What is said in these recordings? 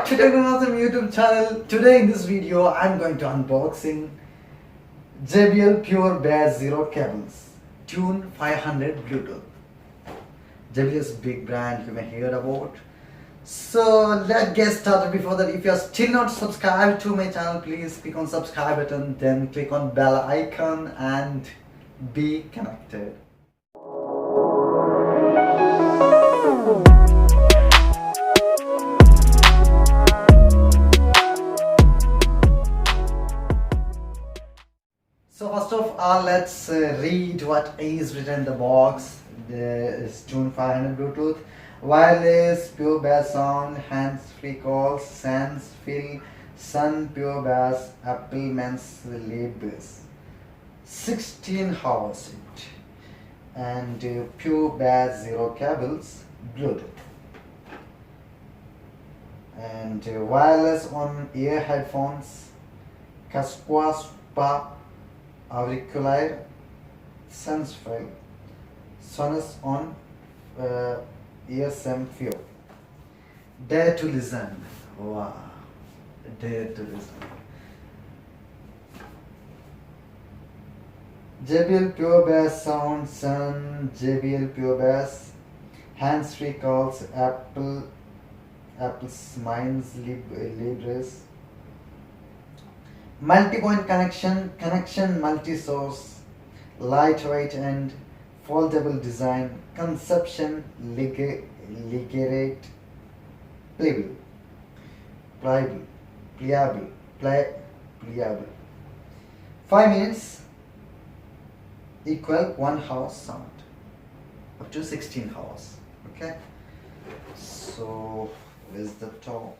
to technokasim YouTube channel. Today in this video I'm going to unboxing JBL Pure Bass Zero cables, Tune 500 Bluetooth. JBL is a big brand you may hear about. So let's get started. Before that, if you are still not subscribed to my channel, please click on subscribe button, then click on bell icon and be connected. So first of all, let's read what is written in the box. There is Tune 500 Bluetooth, wireless, pure bass sound, hands-free calls, sans fill, sun pure bass, Apple men's lead bass. 16 hours it, and pure bass zero cables, Bluetooth, and wireless on ear headphones, Casqua Spa auricular, sans fill, Sonos on ESM Fuel. Dare to listen. Wow. Dare to listen. JBL Pure Bass Sound, Sun, JBL Pure Bass, hands-free calls, Apple's Minds Libres, multi-point connection multi-source, lightweight and foldable design, conception ligate, pliable. 5 minutes equal 1 hour sound, up to 16 hours. Okay, so where's the top?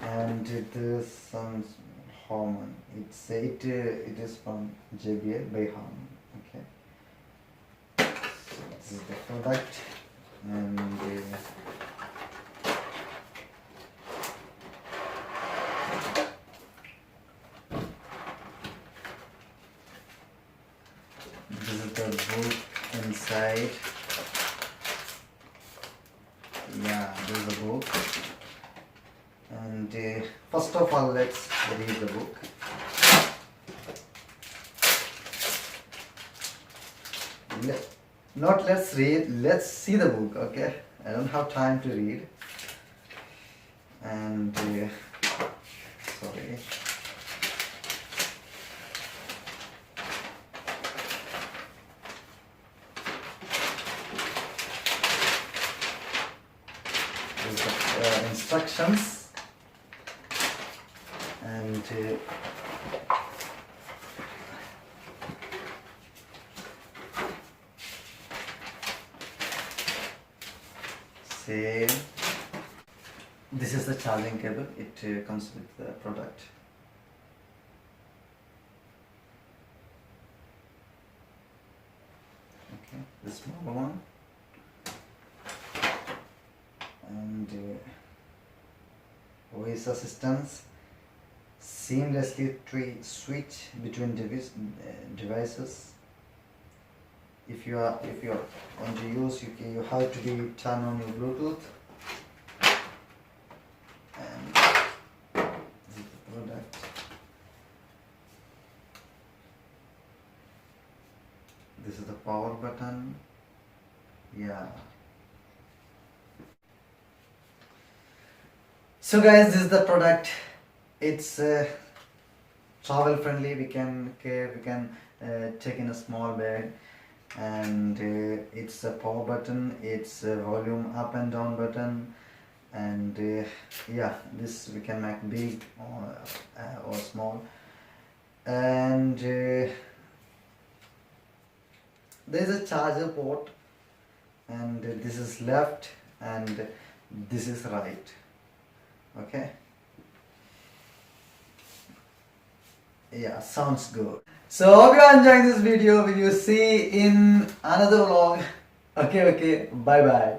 And this sounds Harman. It is from JBL by Harman. Okay. So this is the product, and this is the book inside. Yeah, this is the book. And first of all, let's read the book. Not let's read, let's see the book. Okay, I don't have time to read. And sorry. This is the instructions. And same. This is the charging cable. It comes with the product. Okay, the small one, and voice assistance. Seamlessly switch between devices. If you are going to use, you have to turn on your Bluetooth. And this is the product. This is the power button. Yeah. So guys, this is the product. It's travel friendly. We can take in a small bag, and it's a power button, it's a volume up and down button, and yeah, this we can make big or small. And there is a charger port, and this is left and this is right. Okay. Yeah, sounds good. So hope you are enjoying this video. Will you see in another vlog? Okay, bye bye.